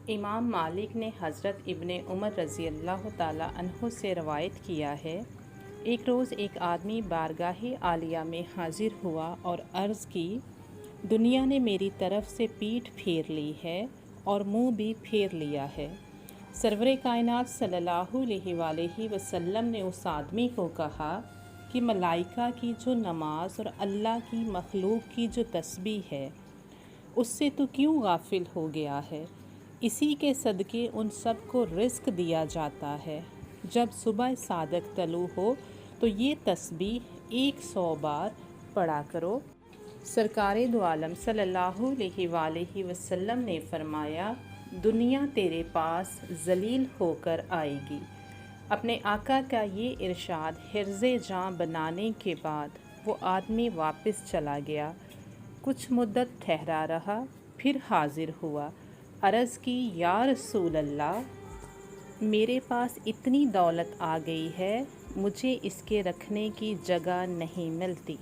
امام مالک نے حضرت ابن عمر رضی اللہ تعالیٰ عنہ سے روایت کیا ہے، ایک روز ایک آدمی بارگاہ عالیہ میں حاضر ہوا اور عرض کی، دنیا نے میری طرف سے پیٹھ پھیر لی ہے اور منہ بھی پھیر لیا ہے۔ سرور کائنات صلی اللہ علیہ وآلہ وسلم نے اس آدمی کو کہا کہ ملائکہ کی جو نماز اور اللہ کی مخلوق کی جو تسبیح ہے، اس سے تو کیوں غافل ہو گیا ہے؟ اسی کے صدقے ان سب کو رزق دیا جاتا ہے۔ جب صبح صادق طلوع ہو تو یہ تسبیح 100 بار پڑھا کرو۔ سرکار دو عالم صلی اللہ علیہ وآلہ وسلم نے فرمایا، دنیا تیرے پاس ذلیل ہو کر آئے گی۔ اپنے آقا کا یہ ارشاد حرز جاں بنانے کے بعد وہ آدمی واپس چلا گیا۔ کچھ مدت ٹھہرا رہا، پھر حاضر ہوا، عرض کی، یا رسول اللہ، میرے پاس اتنی دولت آ گئی ہے، مجھے اس کے رکھنے کی جگہ نہیں ملتی۔